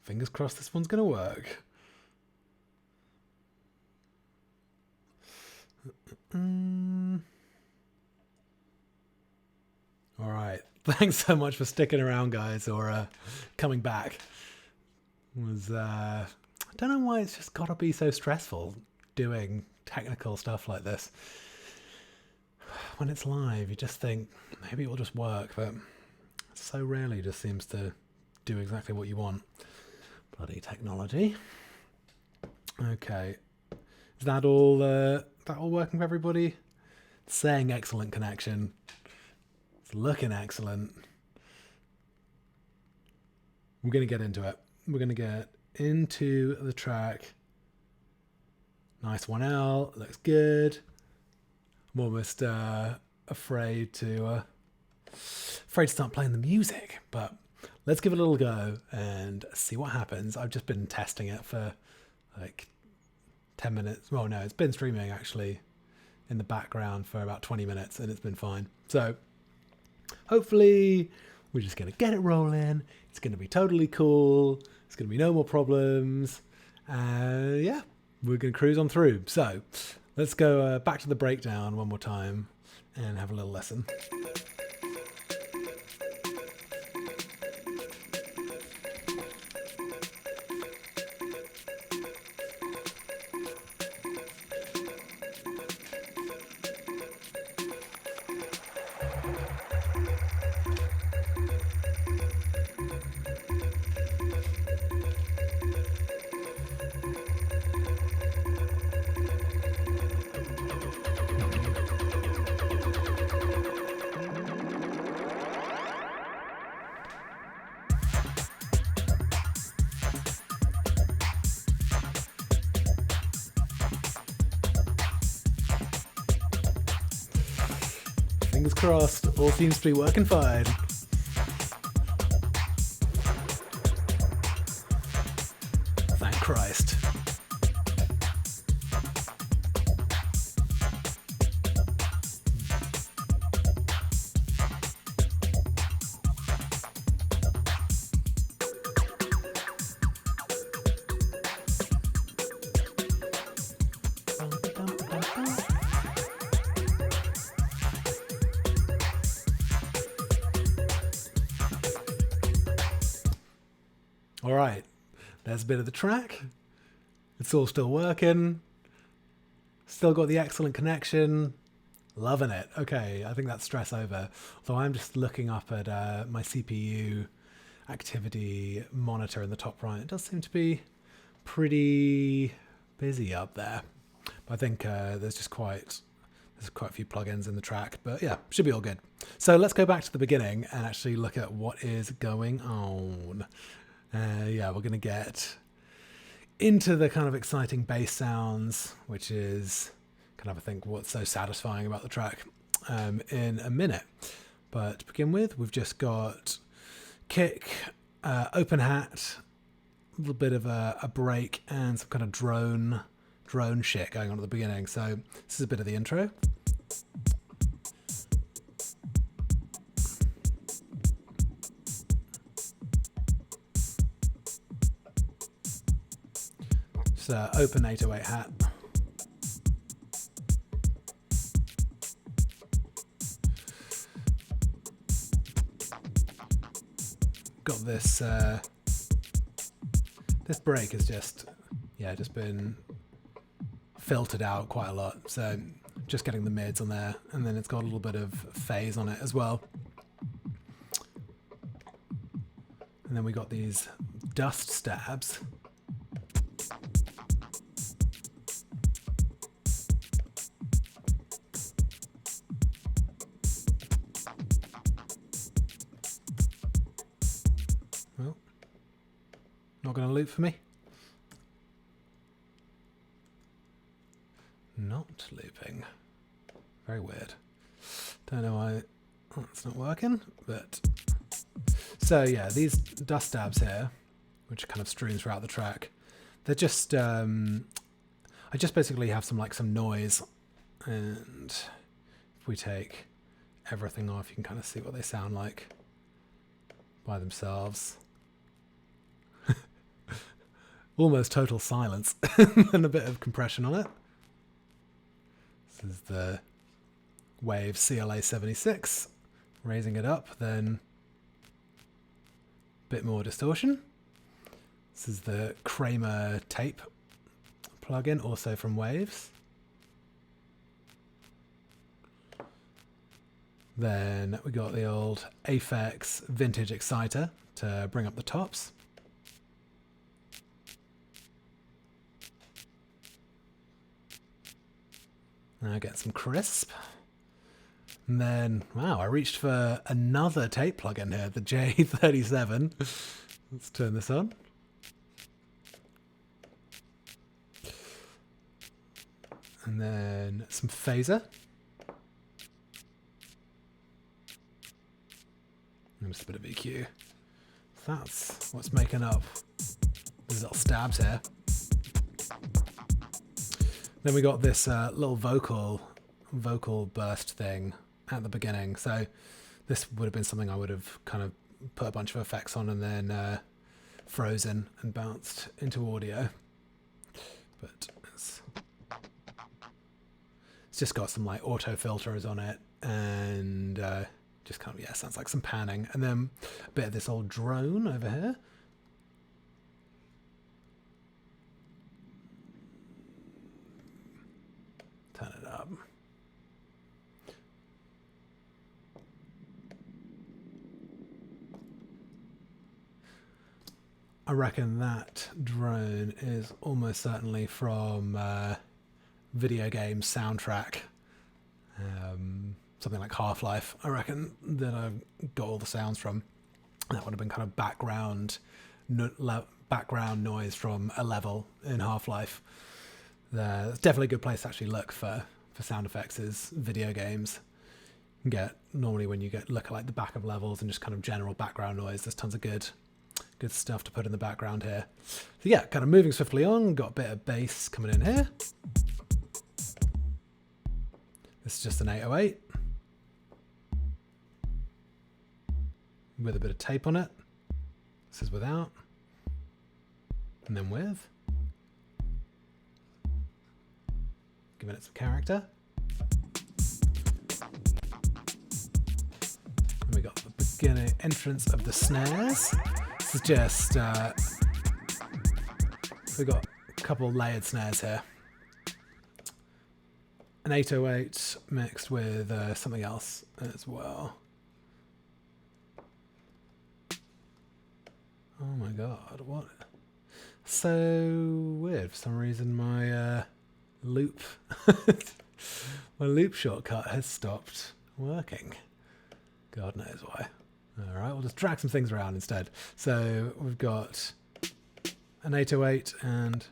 Fingers crossed this one's going to work. All right. Thanks so much for sticking around, guys, or coming back. I don't know why it's just got to be so stressful doing technical stuff like this. When it's live, you just think maybe it will just work, but so rarely just seems to do exactly what you want. Bloody technology. Okay. Is that all working for everybody? It's saying excellent connection. It's looking excellent. We're going to get into it. We're going to get into the track. Nice 1L. Looks good. I'm almost afraid to start playing the music, but let's give it a little go and see what happens. I've just been testing it for like 10 minutes. Well, no, it's been streaming actually in the background for about 20 minutes and it's been fine. So hopefully we're just going to get it rolling. It's going to be totally cool. It's going to be no more problems. Yeah, we're going to cruise on through. So let's go back to the breakdown one more time and have a little listen. Fingers crossed, all seems to be working fine. Thank Christ. All right, there's a bit of the track. It's all still working. Still got the excellent connection. Loving it. Okay, I think that's stress over. Although I'm just looking up at my CPU activity monitor in the top right. It does seem to be pretty busy up there. But I think there's quite a few plugins in the track. But yeah, should be all good. So let's go back to the beginning and actually look at what is going on. Yeah, we're going to get into the kind of exciting bass sounds, which is kind of, I think, what's so satisfying about the track in a minute. But to begin with, we've just got kick, open hat, a little bit of a break, and some kind of drone shit going on at the beginning. So this is a bit of the intro. Open 808 hat. Got this this break has just been filtered out quite a lot, so just getting the mids on there, and then it's got a little bit of phase on it as well. And then we got these dust stabs. Not going to loop for me. Not looping. Very weird. Don't know why it's not working, but... So yeah, these dust stabs here, which are kind of strewn throughout the track, they're just... I just basically have some noise, and if we take everything off, you can kind of see what they sound like by themselves. almost total silence and a bit of compression on it. This is the Wave CLA 76, raising it up, then a bit more distortion. This is the Kramer tape plugin, also from Waves. Then we got the old Aphex vintage exciter to bring up the tops. Now get some crisp. And then, wow, I reached for another tape plugin here, the J37. Let's turn this on. And then some phaser. And just a bit of EQ. That's what's making up these little stabs here. Then we got this little vocal burst thing at the beginning. So this would have been something I would have kind of put a bunch of effects on and then frozen and bounced into audio. But it's just got some like auto filters on it and just kind of, yeah, sounds like some panning. And then a bit of this old drone over here. Turn it up. I reckon that drone is almost certainly from video game soundtrack. Something like Half-Life, I reckon, that I got all the sounds from. That would have been kind of background noise from a level in Half-Life. It's definitely a good place to actually look for sound effects is video games. You can get normally when you look at like the back of levels and just kind of general background noise, there's tons of good stuff to put in the background here. So yeah, kind of moving swiftly on, got a bit of bass coming in here. This is just an 808 with a bit of tape on it. This is without, and then with. Giving it some character. And we got the beginning entrance of the snares. This is just, we got a couple of layered snares here. An 808 mixed with something else as well. Oh my god, what? So weird. For some reason my loop shortcut has stopped working. God knows why. Alright, we'll just drag some things around instead. So we've got an 808 and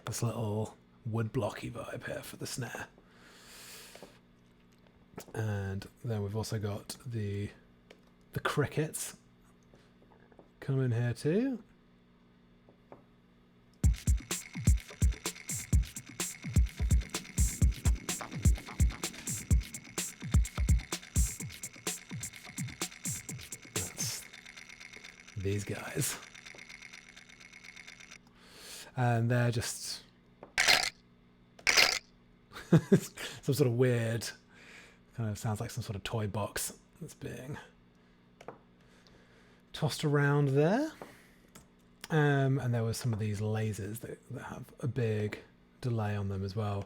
this little wood blocky vibe here for the snare. And then we've also got the crickets come in here too. These guys, and they're just some sort of weird, kind of sounds like some sort of toy box that's being tossed around there. And there were some of these lasers that have a big delay on them as well.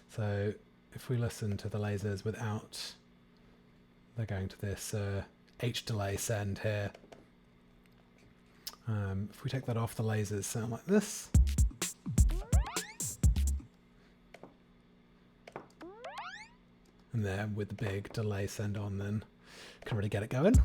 So if we listen to the lasers without, they're going to this H delay send here. If we take that off, the lasers sound like this. And there, with the big delay send on, then can really get it going.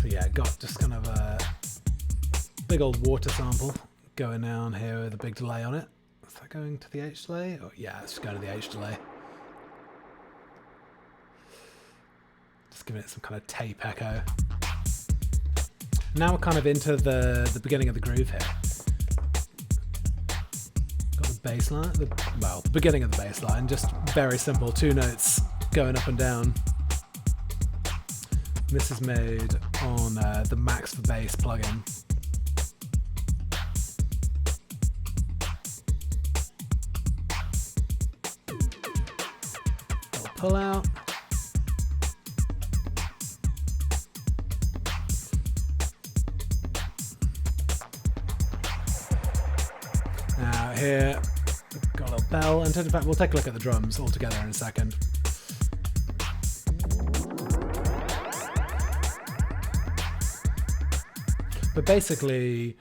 So yeah, got just kind of a big old water sample going down here with a big delay on it. Is that going to the H delay? Oh yeah, it's going to the H delay. Just giving it some kind of tape echo. Now we're kind of into the beginning of the groove here. Got the bass line, the beginning of the bass line, just very simple, 2 notes going up and down. This is made on the Max for Bass plugin. Little pull out. Now here, got a little bell, and in fact we'll take a look at the drums all together in a second. But basically,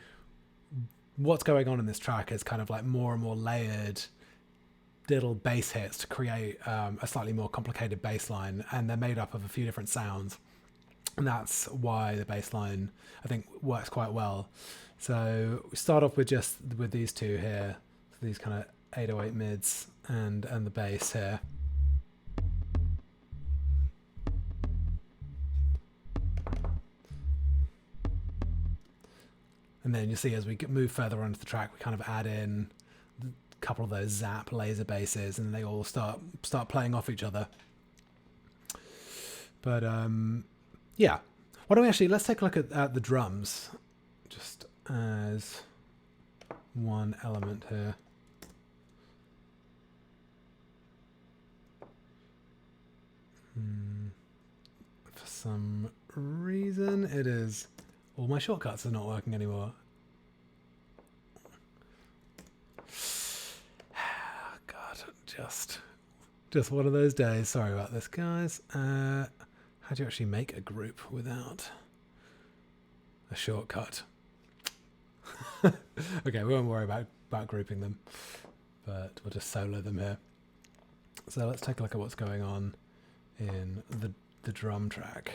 what's going on in this track is kind of like more and more layered little bass hits to create a slightly more complicated bass line, and they're made up of a few different sounds. And that's why the bass line, I think, works quite well. So we start off with these two here, so these kind of 808 mids and the bass here. And then you see as we move further onto the track, we kind of add in a couple of those zap laser basses, and they all start playing off each other. But yeah, why don't we let's take a look at the drums, just as one element here. For some reason, it is. All my shortcuts are not working anymore. God, just one of those days. Sorry about this, guys. How do you actually make a group without a shortcut? Okay, we won't worry about grouping them, but we'll just solo them here. So let's take a look at what's going on in the drum track.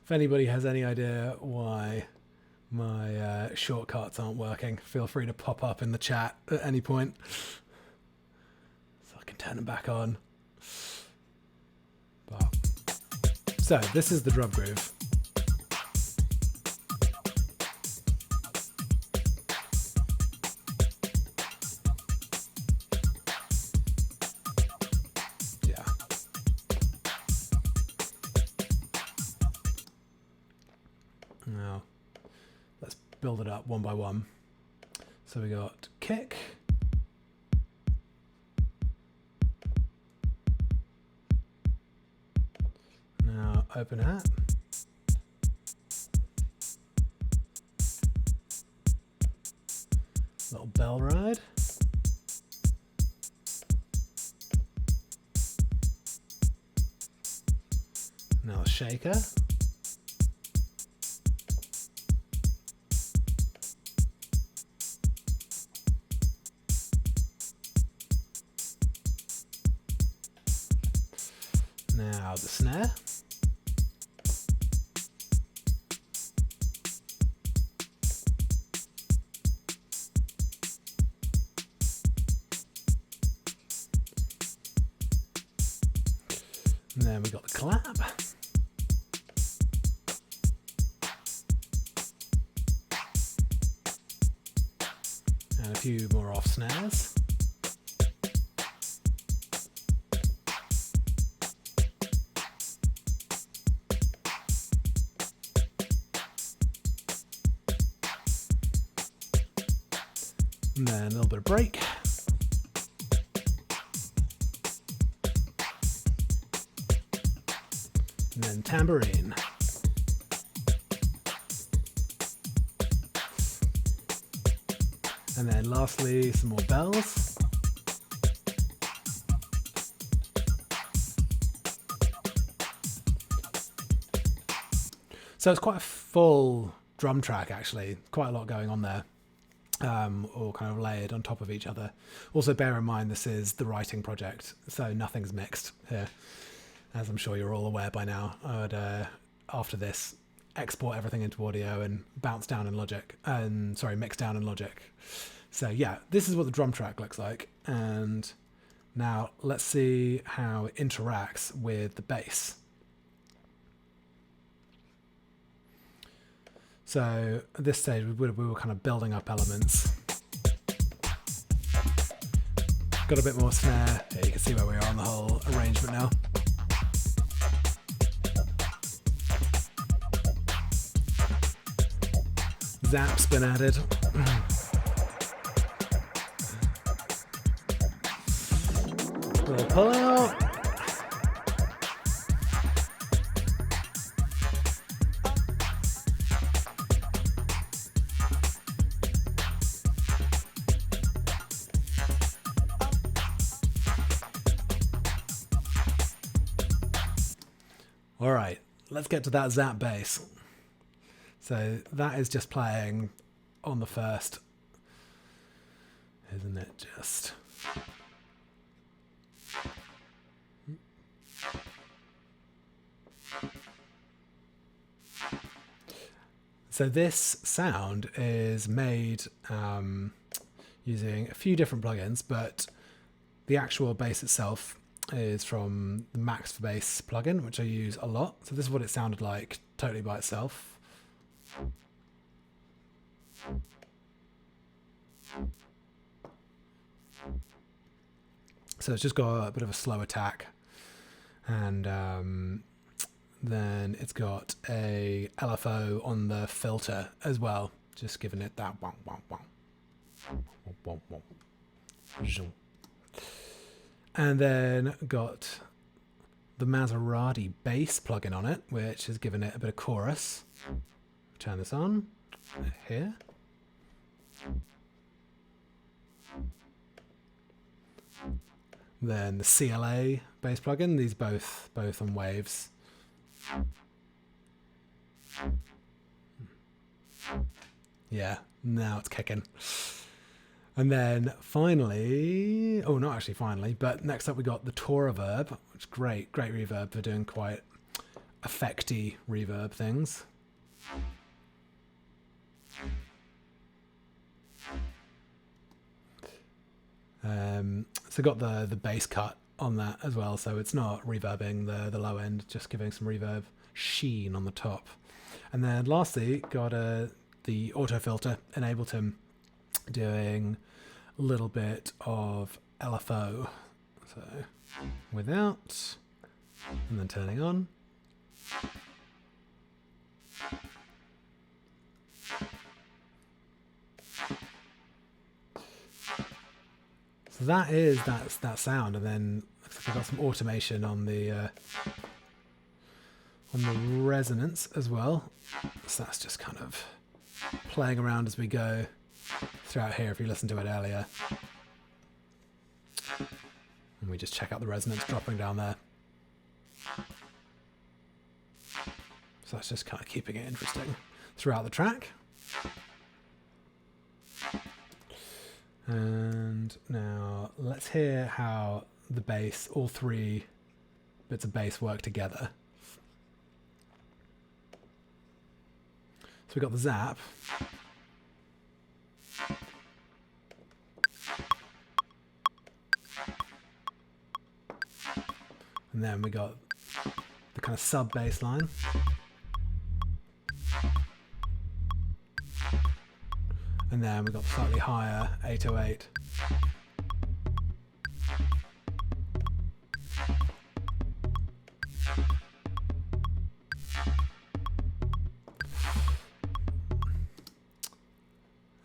If anybody has any idea why my shortcuts aren't working, feel free to pop up in the chat at any point so I can turn them back on. So this is the drum groove. Now, let's build it up one by one. So we got kick. Now open hat. Little bell ride. Now a shaker. Now the snare. And then we got the clap. And a few more off snares. And then a little bit of break. And then tambourine. And then lastly, some more bells. So it's quite a full drum track, actually. Quite a lot going on there. All kind of layered on top of each other. Also bear in mind this is the writing project, so nothing's mixed here. as I'm sure you're all aware by now, I would, after this, export everything into audio and bounce down in Logic, and sorry, mix down in Logic. So yeah, this is what the drum track looks like. And now let's see how it interacts with the bass. So at this stage, we were kind of building up elements. Got a bit more snare. Yeah, you can see where we are on the whole arrangement now. Zap's been added. Little pull out. All right, let's get to that Zap bass. So that is just playing on the first, isn't it? Just. So this sound is made using a few different plugins, but the actual bass itself is from the Max for Bass plugin, which I use a lot. So this is what it sounded like totally by itself. So it's just got a bit of a slow attack, and then it's got a LFO on the filter as well, just giving it that wah, wah, wah. Wah, wah, wah. And then got the Maserati bass plugin on it, which has given it a bit of chorus. Turn this on here. Then the CLA bass plugin, these both on waves. Yeah, now it's kicking. And then finally, oh, not actually finally, but next up we got the Tora reverb, which is great reverb for doing quite effecty reverb things. So got the bass cut on that as well, so it's not reverbing the low end, just giving some reverb sheen on the top. And then lastly got the auto filter in Ableton, doing a little bit of LFO. So without, and then turning on. So that's that sound, and then I've got some automation on the resonance as well. So that's just kind of playing around as we go throughout here if you listen to it earlier. And we just check out the resonance dropping down there. So that's just kind of keeping it interesting throughout the track. And now let's hear how the bass, all three bits of bass work together. So we've got the Zap. And then we got the kind of sub bass line. And then we got slightly higher 808.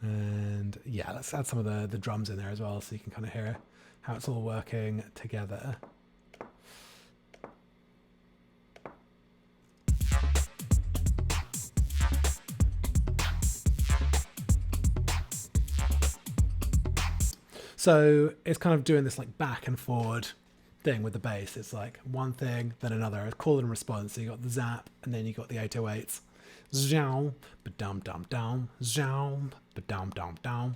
And yeah, let's add some of the drums in there as well so you can kind of hear how it's all working together. So it's kind of doing this like back and forward thing with the bass. It's like one thing, then another. It's call and response. So you got the Zap, and then you got the 808s. Zoom, ba-dum dum dum, zoom, ba-dum dum dum.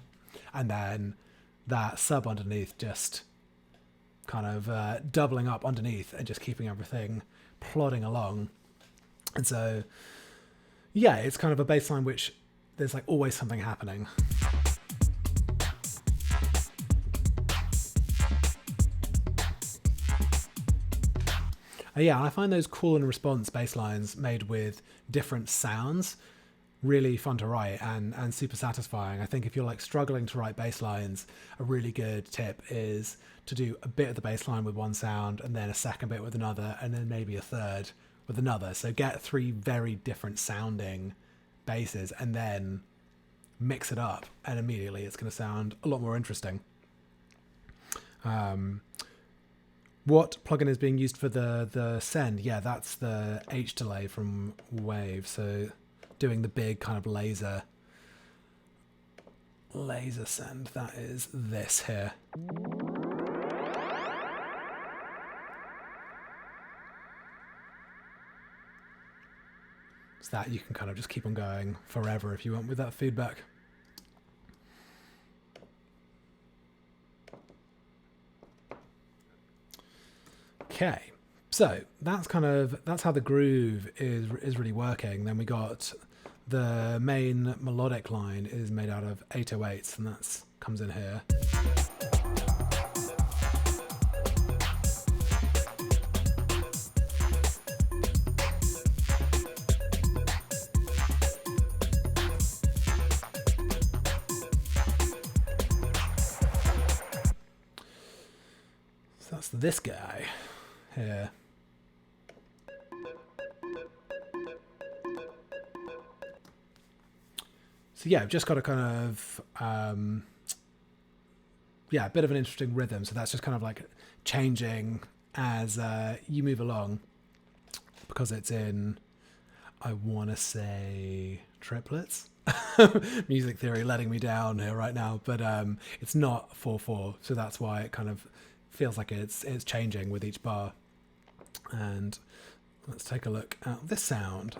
And then that sub underneath just kind of doubling up underneath and just keeping everything plodding along. And so, yeah, it's kind of a bass line which there's like always something happening. Yeah, I find those call and response bass lines made with different sounds really fun to write and super satisfying. I think if you're like struggling to write bass lines, a really good tip is to do a bit of the bass line with one sound and then a second bit with another and then maybe a third with another. So get 3 very different sounding basses and then mix it up, and immediately it's going to sound a lot more interesting. What plugin is being used for the send? Yeah, that's the H delay from Wave. So doing the big kind of laser send, that is this here. So that you can kind of just keep on going forever if you want with that feedback. Okay, so that's how the groove is really working. Then we got the main melodic line is made out of 808s, and that comes in here. So that's this guy here. So yeah, I've just got a kind of, a bit of an interesting rhythm. So that's just kind of like changing as you move along, because it's in, I want to say, triplets. Music theory letting me down here right now, but it's not 4/4, so that's why it kind of feels like it's changing with each bar. And let's take a look at this sound.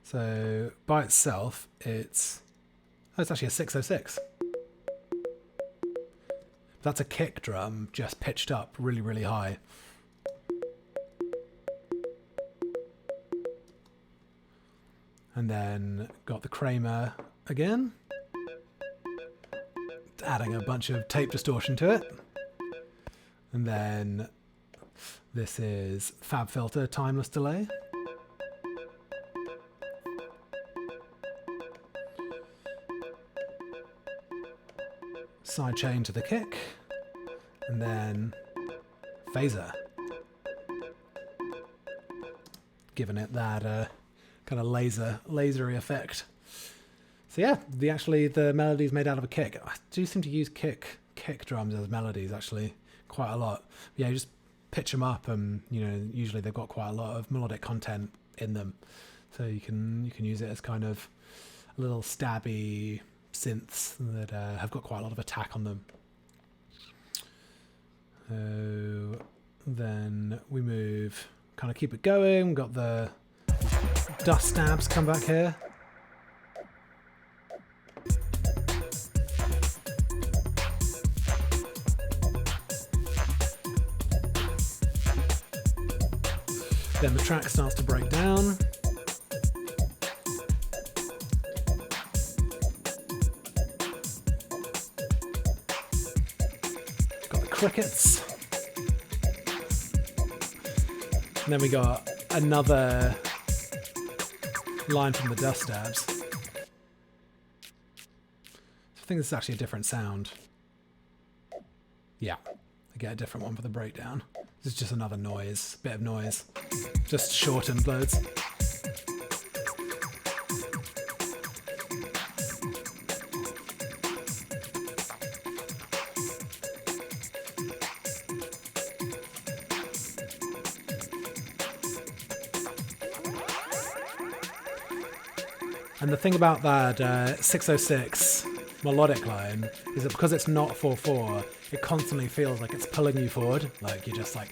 So by itself, it's actually a 606. That's a kick drum just pitched up really, really high. And then got the Kramer again, adding a bunch of tape distortion to it. And then this is Fab Filter Timeless Delay. Sidechain to the kick, and then phaser, giving it that kind of lasery effect. So yeah, the melody is made out of a kick. I do seem to use kick drums as melodies actually quite a lot. Yeah, you just pitch them up, and usually they've got quite a lot of melodic content in them, so you can use it as kind of a little stabby synths that have got quite a lot of attack on them. So then we move, kind of keep it going. We've got the dust stabs come back here. Then the track starts to break down. Crickets. And then we got another line from the dust stabs. I think this is actually a different sound. Yeah, I get a different one for the breakdown. This is just another noise, bit of noise. Just shortened loads. And the thing about that 606 melodic line is that because it's not 4/4, it constantly feels like it's pulling you forward. Like you're just like,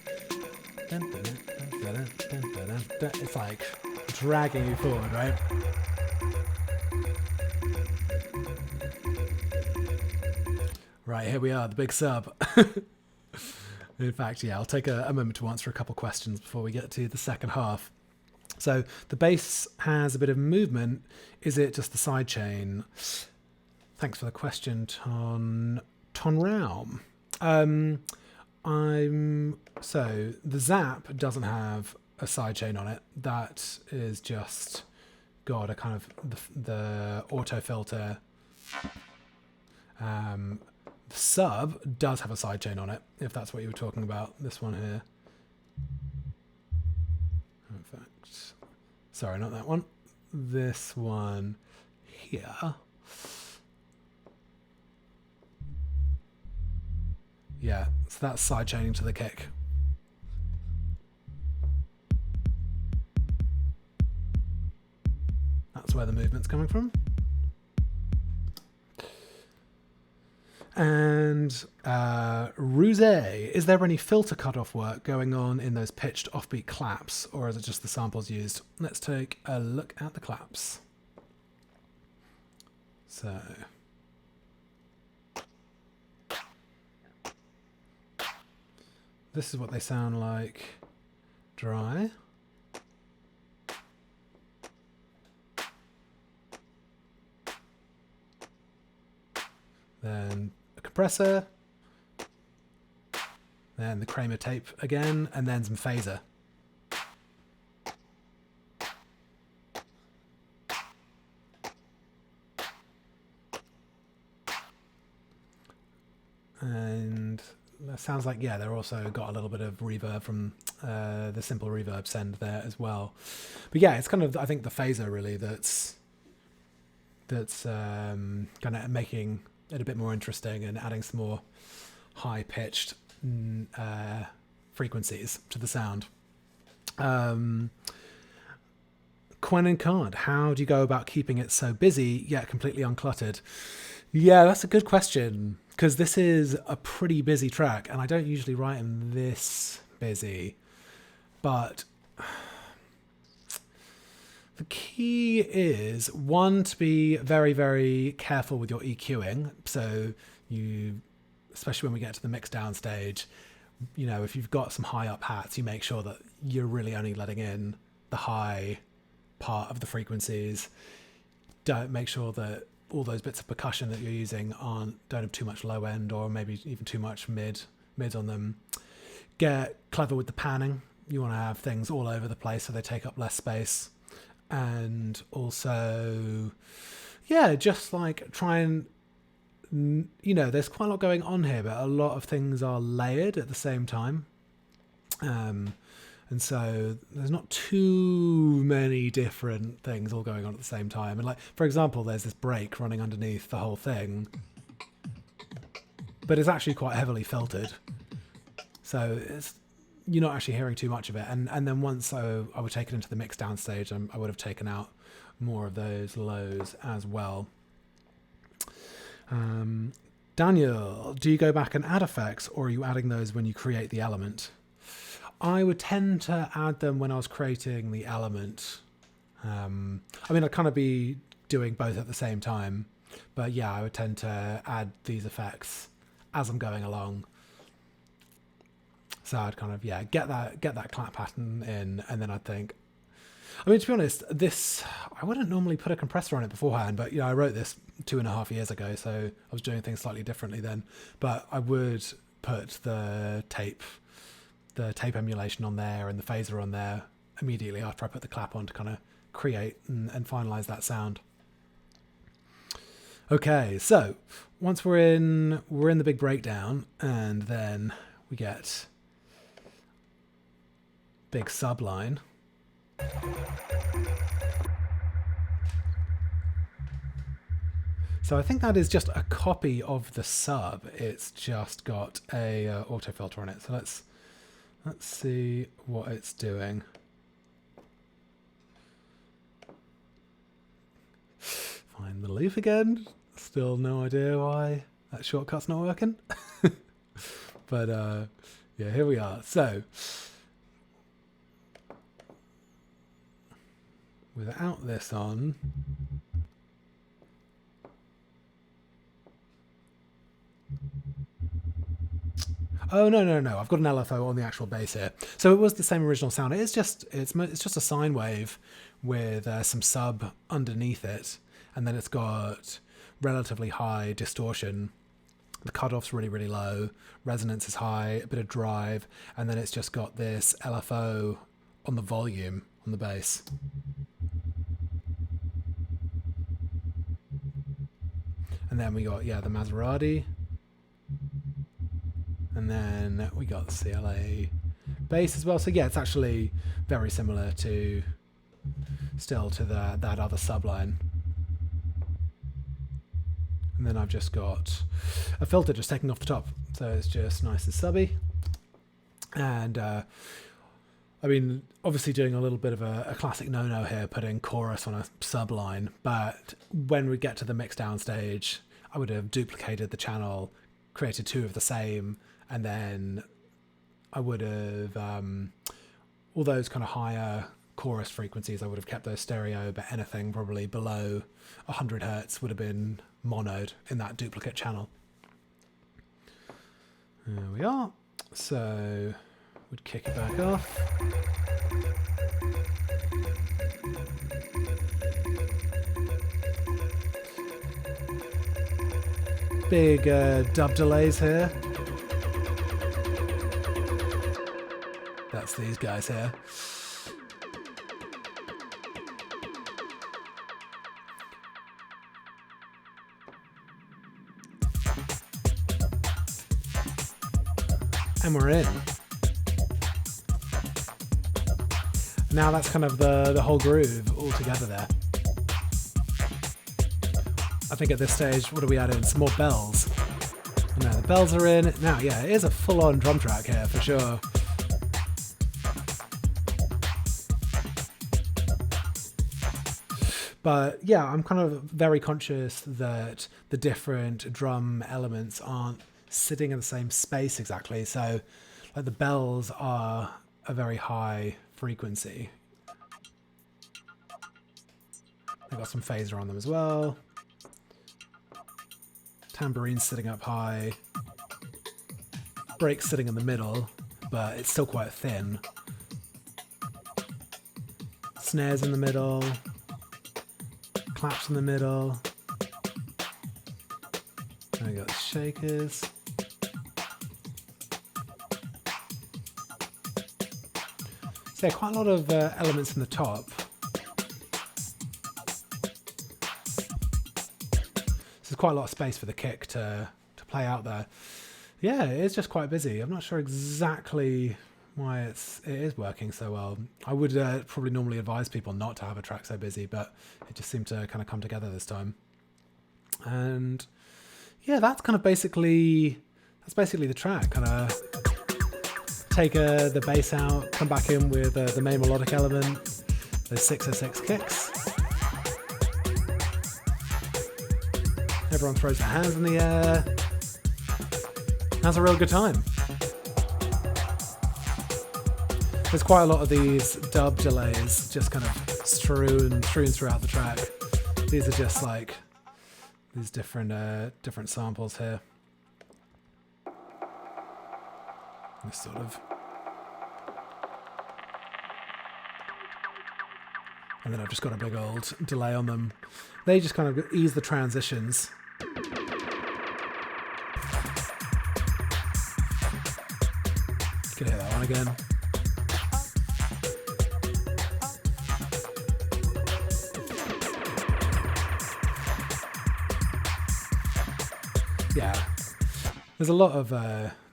it's like dragging you forward, right? Right, here we are, the big sub. In fact, yeah, I'll take a moment to answer a couple questions before we get to the second half. So the bass has a bit of movement. Is it just the sidechain? Thanks for the question, Tonraum. So the Zap doesn't have a sidechain on it. That is just got a kind of the auto filter. The Sub does have a sidechain on it, if that's what you were talking about. This one here. In fact, sorry, not that one. This one here. Yeah, so that's sidechaining to the kick. That's where the movement's coming from. And Ruse, is there any filter cutoff work going on in those pitched offbeat claps, or is it just the samples used? Let's take a look at the claps. So this is what they sound like dry. Then a compressor, then the Kramer tape again, and then some phaser. And that sounds like, yeah, they're also got a little bit of reverb from the simple reverb send there as well. But yeah, it's kind of, I think, the phaser really that's kind of making it a bit more interesting and adding some more high-pitched frequencies to the sound. Quen and Card, how do you go about keeping it so busy yet completely uncluttered? Yeah, that's a good question, because this is a pretty busy track, and I don't usually write them this busy, but the key is, one, to be very, very careful with your EQing. So you, especially when we get to the mix down stage, you know, if you've got some high up hats, you make sure that you're really only letting in the high part of the frequencies. Don't make sure that all those bits of percussion that you're using don't have too much low end, or maybe even too much mid on them. Get clever with the panning. You want to have things all over the place so they take up less space. And also, yeah, just like try and, you know, there's quite a lot going on here, but a lot of things are layered at the same time. And so there's not too many different things all going on at the same time. And like, for example, there's this break running underneath the whole thing, but it's actually quite heavily filtered. So you're not actually hearing too much of it. And then once I would take it into the mix down stage, I would have taken out more of those lows as well. Daniel, do you go back and add effects, or are you adding those when you create the element? I would tend to add them when I was creating the element. I mean, I'd kind of be doing both at the same time, but yeah, I would tend to add these effects as I'm going along. So I'd kind of, yeah, get that clap pattern in, and then I'd think, I mean, to be honest, I wouldn't normally put a compressor on it beforehand, but, you know, I wrote this 2.5 years ago, so I was doing things slightly differently then. But I would put the tape emulation on there and the phaser on there immediately after I put the clap on to kind of create and finalize that sound. Okay, so once we're in the big breakdown, and then we get big subline. So I think that is just a copy of the sub. It's just got a auto filter on it. So let's see what it's doing. Find the loop again. Still no idea why that shortcut's not working. But yeah, here we are. So without this on, Oh no! I've got an LFO on the actual bass here. So it was the same original sound. It's just a sine wave with some sub underneath it, and then it's got relatively high distortion. The cutoff's really low, resonance is high, a bit of drive, and then it's just got this LFO on the volume on the bass. And then we got, the Maserati. And then we got the CLA bass as well. So yeah, it's actually very similar to that other subline. And then I've just got a filter just taking off the top. So it's just nice and subby. And I mean, obviously doing a little bit of a classic no-no here, putting chorus on a subline. But when we get to the mix down stage, I would have duplicated the channel, created two of the same, and then I would have, all those kind of higher chorus frequencies, I would have kept those stereo, but anything probably below 100 hertz would have been monoed in that duplicate channel. There we are. So we'd kick it back off. Big dub delays here. That's these guys here. And we're in. Now that's kind of the whole groove all together there. I think at this stage, what are we adding? Some more bells. And now the bells are in. Now, yeah, it is a full-on drum track here for sure. But yeah, I'm kind of very conscious that the different drum elements aren't sitting in the same space exactly. So like the bells are a very high frequency. They've got some phaser on them as well. Tambourine's sitting up high. Break's sitting in the middle, but it's still quite thin. Snares in the middle. Claps in the middle. And we got shakers. So yeah, quite a lot of elements in the top. There's quite a lot of space for the kick to play out there. Yeah, it is just quite busy. I'm not sure exactly why it is working so well. I would probably normally advise people not to have a track so busy, but it just seemed to kind of come together this time. And yeah, that's kind of basically the track. Kind of take the bass out, come back in with the main melodic element, those 606 kicks. Everyone throws their hands in the air. Has a real good time. There's quite a lot of these dub delays just kind of strewn throughout the track. These are just like these different samples here. This sort of, and then I've just got a big old delay on them. They just kind of ease the transitions. You can hear that one again. Yeah, there's a lot of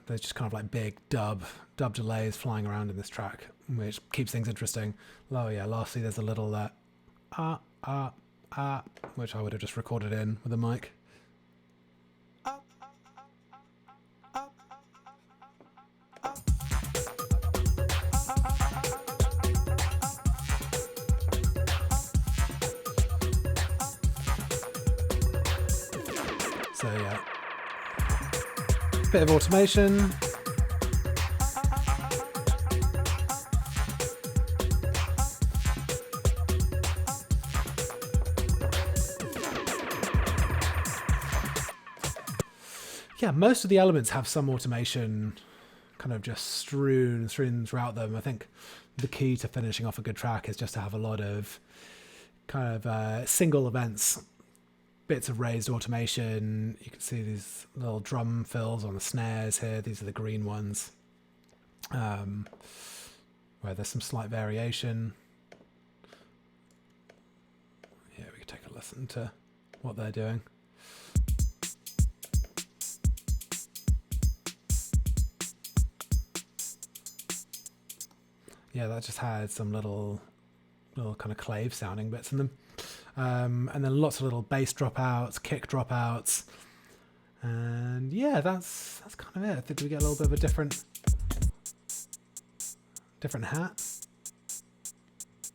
there's just kind of like big dub delays flying around in this track, which keeps things interesting. Oh yeah, lastly there's a little which I would have just recorded in with a mic. So yeah, bit of automation. Yeah, most of the elements have some automation kind of just strewn throughout them. I think the key to finishing off a good track is just to have a lot of kind of single events, bits of raised automation. You can see these little drum fills on the snares here. These are the green ones, where there's some slight variation. Yeah, we can take a listen to what they're doing. Yeah, that just had some little kind of clave sounding bits in them. And then lots of little bass dropouts, kick dropouts. And yeah, that's kind of it. I think we get a little bit of a different hat.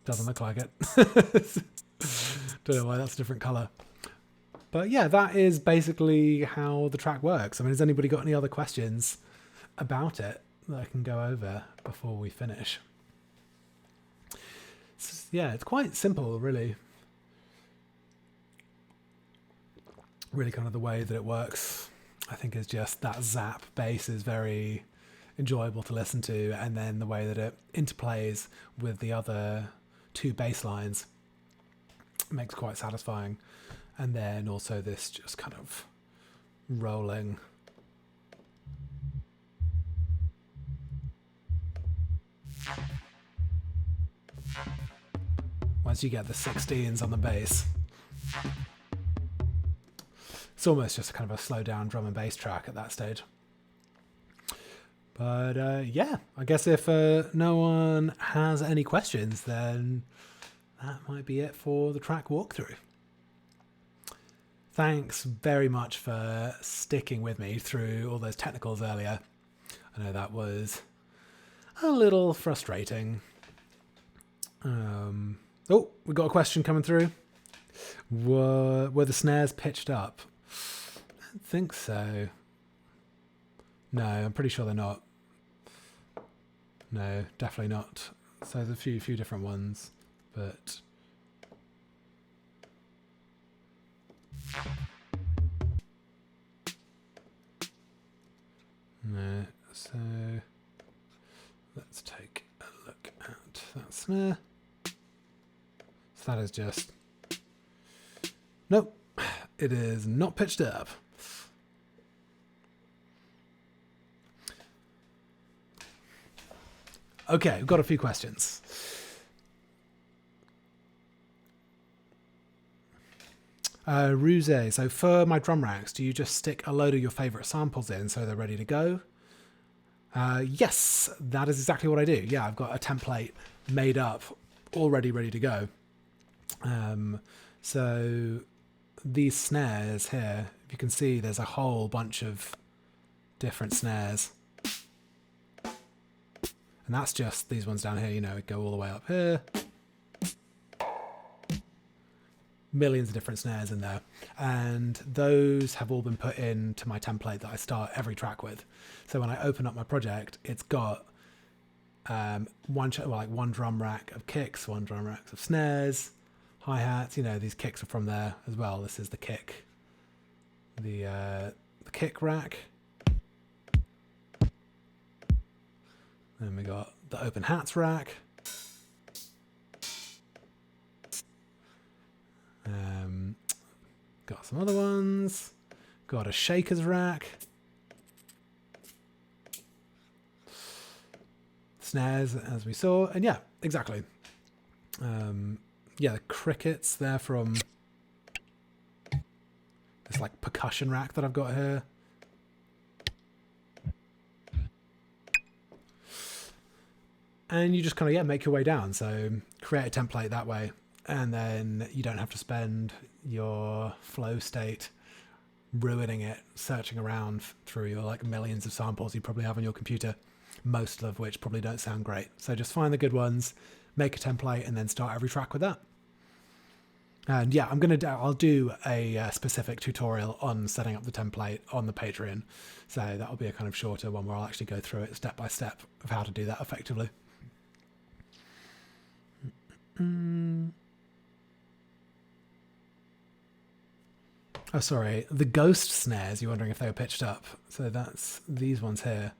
Doesn't look like it. Don't know why that's a different color. But yeah, that is basically how the track works. I mean, has anybody got any other questions about it that I can go over before we finish? Yeah, it's quite simple, really. Really kind of the way that it works, I think, is just that zap bass is very enjoyable to listen to, and then the way that it interplays with the other two bass lines makes quite satisfying. And then also this just kind of rolling. Once you get the 16s on the bass, it's almost just kind of a slow down drum and bass track at that stage. But yeah, I guess if no one has any questions, then that might be it for the track walkthrough. Thanks very much for sticking with me through all those technicals earlier. I know that was a little frustrating. Oh, we got a question coming through. Were the snares pitched up? I don't think so. No, I'm pretty sure they're not. No, definitely not. So there's a few different ones, but no. So let's take a look at that snare. So that is just, nope, it is not pitched up. Okay, we've got a few questions. Ruse, so for my drum racks, do you just stick a load of your favorite samples in so they're ready to go? Yes, that is exactly what I do. Yeah, I've got a template made up, already ready to go. So these snares here, if you can see, there's a whole bunch of different snares. And that's just these ones down here, you know, go all the way up here. Millions of different snares in there. And those have all been put into my template that I start every track with. So when I open up my project, it's got one drum rack of kicks, one drum rack of snares, hi-hats. You know, these kicks are from there as well. This is the kick, the kick rack. Then we got the open hats rack. Got some other ones. Got a shakers rack. Snares, as we saw. And yeah, exactly. Yeah, the crickets there from this like percussion rack that I've got here. And you just kind of, make your way down. So create a template that way. And then you don't have to spend your flow state ruining it, searching around through your like millions of samples you probably have on your computer, most of which probably don't sound great. So just find the good ones, make a template, and then start every track with that. And yeah, I'll do a specific tutorial on setting up the template on the Patreon. So that'll be a kind of shorter one where I'll actually go through it step by step of how to do that effectively. Oh, sorry. The ghost snares, you're wondering if they were pitched up. So that's these ones here.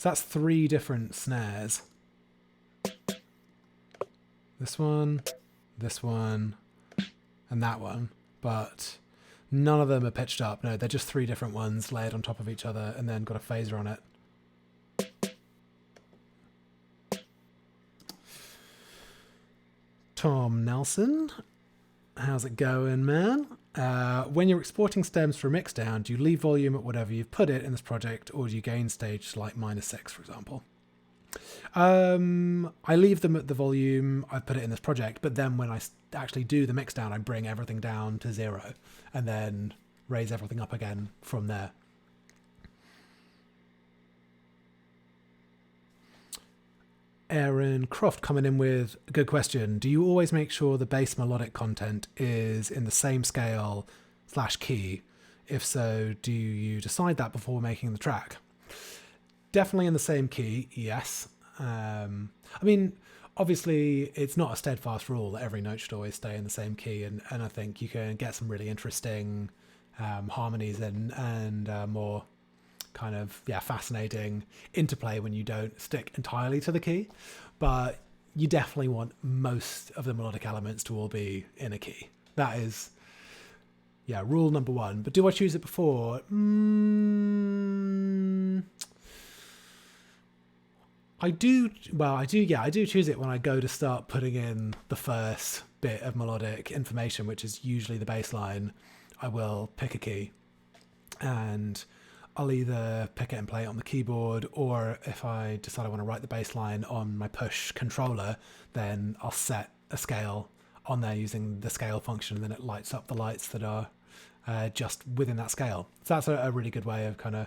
So that's 3 different snares. This one, and that one. But none of them are pitched up. No, they're just 3 different ones layered on top of each other and then got a phaser on it. Tom Nelson, how's it going, man? When you're exporting stems for a mixdown, do you leave volume at whatever you've put it in this project, or do you gain stage like -6, for example? I leave them at the volume I put it in this project, but then when I actually do the mixdown, I bring everything down to 0 and then raise everything up again from there. Aaron Croft coming in with a good question. Do you always make sure the bass melodic content is in the same scale / key? If so, do you decide that before making the track? Definitely in the same key, yes. I mean, obviously, it's not a steadfast rule that every note should always stay in the same key, and I think you can get some really interesting harmonies and more kind of fascinating interplay when you don't stick entirely to the key, but you definitely want most of the melodic elements to all be in a key. That is rule number 1. But do I choose it before? I do choose it when I go to start putting in the first bit of melodic information, which is usually the bass line. I will pick a key and I'll either pick it and play it on the keyboard, or if I decide I want to write the bass line on my push controller, then I'll set a scale on there using the scale function, and then it lights up the lights that are just within that scale. So that's a really good way of kind of,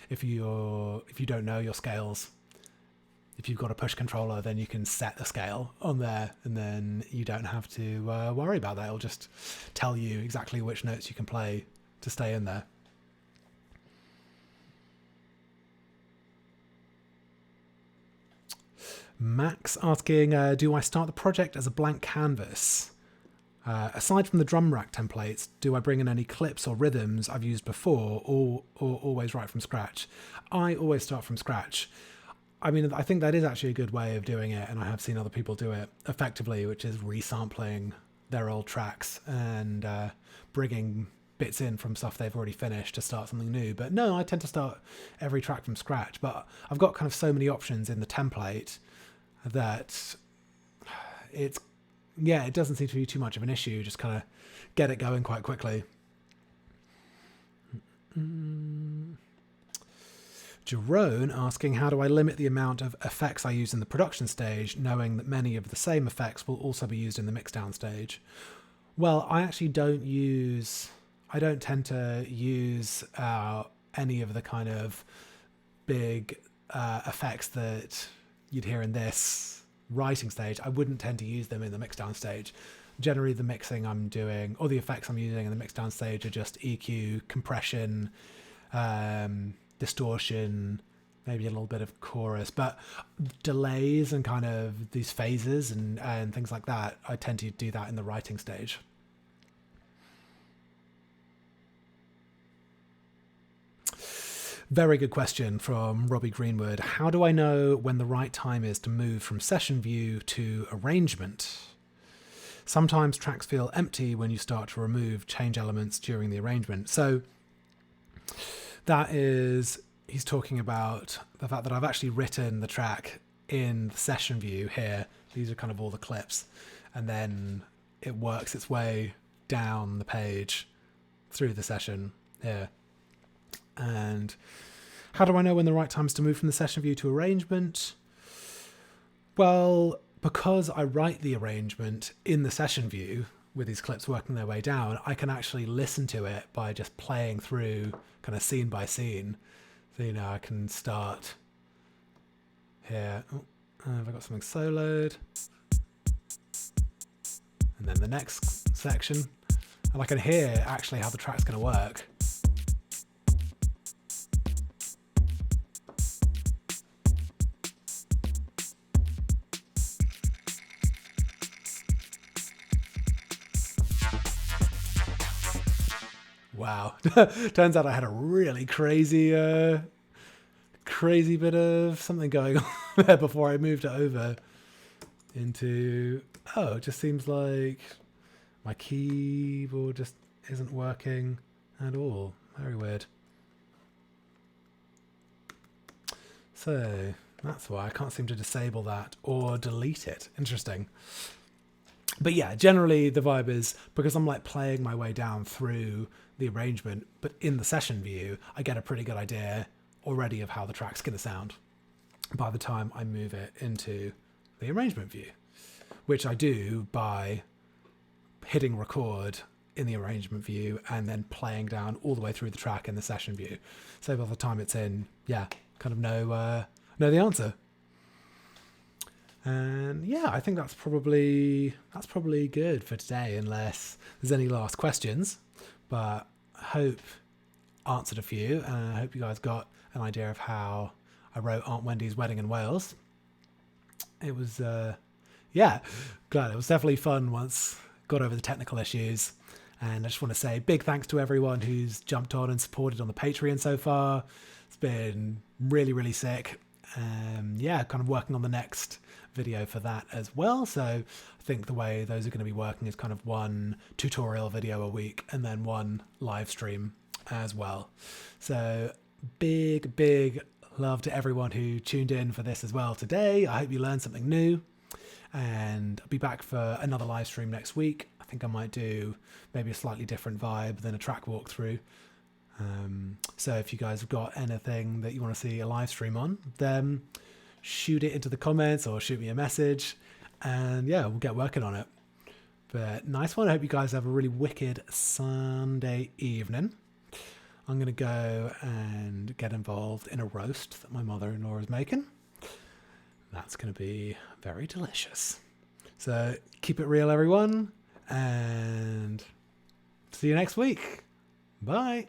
if you don't know your scales, if you've got a push controller, then you can set a scale on there, and then you don't have to worry about that. It'll just tell you exactly which notes you can play to stay in there. Max asking, do I start the project as a blank canvas? Aside from the drum rack templates, do I bring in any clips or rhythms I've used before, or always write from scratch? I always start from scratch. I mean, I think that is actually a good way of doing it, and I have seen other people do it effectively, which is resampling their old tracks and bringing bits in from stuff they've already finished to start something new. But no, I tend to start every track from scratch, but I've got kind of so many options in the template that it doesn't seem to be too much of an issue. Just kind of get it going quite quickly. Jerome asking, how do I limit the amount of effects I use in the production stage, knowing that many of the same effects will also be used in the mixdown stage? Well, I actually don't tend to use any of the kind of big effects that you'd hear in this writing stage. I wouldn't tend to use them in the mixdown stage. Generally, the mixing I'm doing, or the effects I'm using in the mixdown stage, are just EQ, compression, distortion, maybe a little bit of chorus, but delays and kind of these phases and things like that, I tend to do that in the writing stage. Very good question from Robbie Greenwood. How do I know when the right time is to move from session view to arrangement? Sometimes tracks feel empty when you start to remove change elements during the arrangement. So he's talking about the fact that I've actually written the track in the session view here. These are kind of all the clips. And then it works its way down the page through the session here. And how do I know when the right time is to move from the session view to arrangement? Well, because I write the arrangement in the session view with these clips working their way down, I can actually listen to it by just playing through kind of scene by scene. So, I can start here. Oh, have I got something soloed? And then the next section. And I can hear actually how the track's going to work. Wow. Turns out I had a really crazy crazy bit of something going on there before I moved it over into, oh, it just seems like my keyboard just isn't working at all. Very weird. So that's why I can't seem to disable that or delete it. Interesting. But yeah, generally the vibe is because I'm like playing my way down through the arrangement, but in the session view, I get a pretty good idea already of how the track's going to sound by the time I move it into the arrangement view, which I do by hitting record in the arrangement view and then playing down all the way through the track in the session view. So by the time it's in, yeah, kind of know the answer. And yeah, I think that's probably good for today, unless there's any last questions. But I hope answered a few, and I hope you guys got an idea of how I wrote Aunt Wendy's Wedding in Wales. It was yeah, glad. It was definitely fun once got over the technical issues. And I just want to say big thanks to everyone who's jumped on and supported on the Patreon so far. It's been really, really sick. Yeah, kind of working on the next video for that as well. So I think the way those are going to be working is kind of one tutorial video a week and then one live stream as well. So big love to everyone who tuned in for this as well today. I hope you learned something new, and I'll be back for another live stream next week. I think I might do maybe a slightly different vibe than a track walkthrough. So if you guys have got anything that you want to see a live stream on, then shoot it into the comments or shoot me a message, and yeah, we'll get working on it. But nice one. I hope you guys have a really wicked Sunday evening. I'm going to go and get involved in a roast that my mother-in-law is making. That's going to be very delicious. So keep it real, everyone, and see you next week. Bye.